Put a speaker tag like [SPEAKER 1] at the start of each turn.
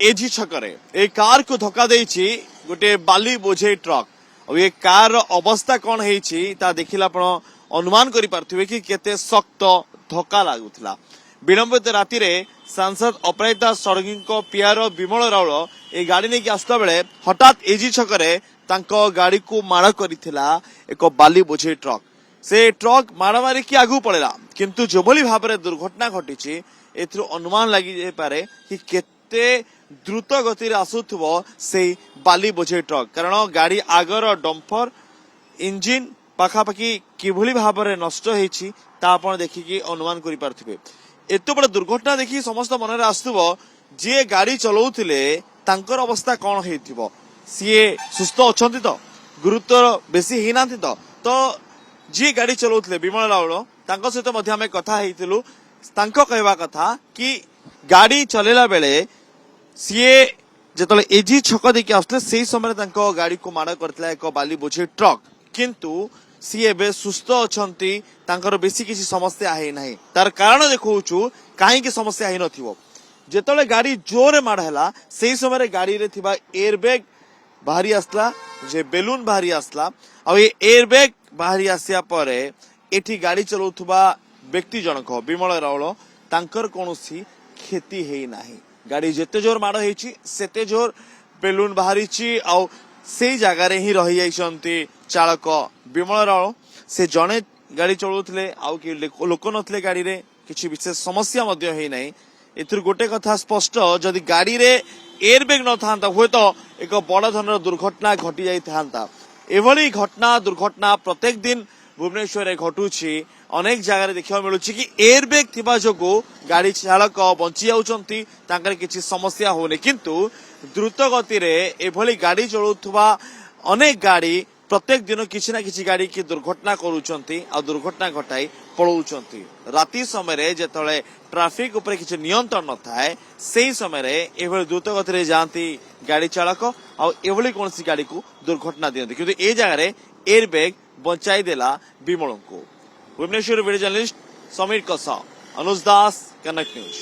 [SPEAKER 1] एजी छकरे ए car को धक्का देछि गोटे बाली बोझे ट्रक और ये कार अवस्था कौन है देखिला अनुमान करि पारथिबे कि केते सख्त धक्का लागुथला। विलंबित राति रे सांसद अपराजिता षडंगी पियार विमल राउल ए गाड़ी नहीं आसला बेले हठात एजी छकरे तांको गाड़ी को माड़ करिथिला एक बाली बोझे ट्रक। से ट्रक माड़ मारी कि आगु पड़ेला किंतु जोभली भाव में दुर्घटना घटी एथरो अनुमान लगी पारे कि केते द्रुत गति आसुथबो से बाली बोझे ट्रक कारण गाड़ी आगर डंपर इंजिन पाखापाखि किभली भाव में नष्ट होईछि ता आपण देखिकी अनुमान करि पारथिबे। एतो बड़ दुर्घटना देखि समस्त मन रे आसुथबो जे गाड़ी चलाउथिले तांकर अवस्था कोन हेतिबो सीए सुस्थ अछंती तो गुरुतर बेसी हेनाथि तो जी गाड़ी चलाउथिले विमल राउल तांको सहित मध्ये हमें कथा हेतिलु। तांको कहवा कथा कि गाड़ी चलेला बेले सीए जेतले एजी छक देखि आसले सेही समय तांको गाड़ी को माड़ करथिला एक बाली बोझे ट्रक किंतु सी एबे सुस्थ अछंती तांकर बेसी किसी समस्या है नहीं। तार कारण देखौछु काहे की समस्या है नथिबो जेतले गाड़ी जोरे माड़ हैला सेही समय गाड़ी रे थिबा एयरबैग बाहरी आसला जे बेलून बाहरी आसला और ये एयरबैग बाहरी आसिया परे एठी गाड़ी चलाउथबा व्यक्ति जनक विमल राउल तांकर कोनोसी क्षति है नाही। गाड़ी जेते जोर माड़ हेछि सेते जोर बेलून बाहरीछि आ से जगार ही रही जाइछंती चालक विमल राउल से जड़े गाड़ी चलाउथिले आउ कि लोक नथिले गाड़ी रे किछि विशेष समस्या मध्य है नहीं। एथुर गोटे कथा स्पष्ट जदि गाड़ी रे एयरबैग न थांता हुए तो एक बड़ धरन दुर्घटना घटी जाई थांता। एभली घटना दुर्घटना प्रत्येक दिन भुवनेश्वर रे घटुछि अनेक जगह देखा मिलूँ कि एयरबैग थिबा जोगु गाड़ी चालक बंची जाउछंती तांकर किछि समस्या होने किंतु द्रुत गति रे एभली गाड़ी चलाउथबा अनेक गाड़ी प्रत्येक दिन किछि ना किछि गाड़ी की दुर्घटना करूछंती आ दुर्घटना घटाई पळौछंती। राति समय रे जेतले ट्रैफिक ऊपर किछि नियंत्रण न थाए सेही समय रे एभली द्रुत गति रे जांती गाड़ी चालक आ एभली कोनसी गाड़ी को दुर्घटना दियंती किंतु ए जगह रे एयरबैग बंचाई देला विमल को। भुवनेश्वर वीडियो जर्नलिस्ट समीर कसा अनुज दास कनेक्ट न्यूज।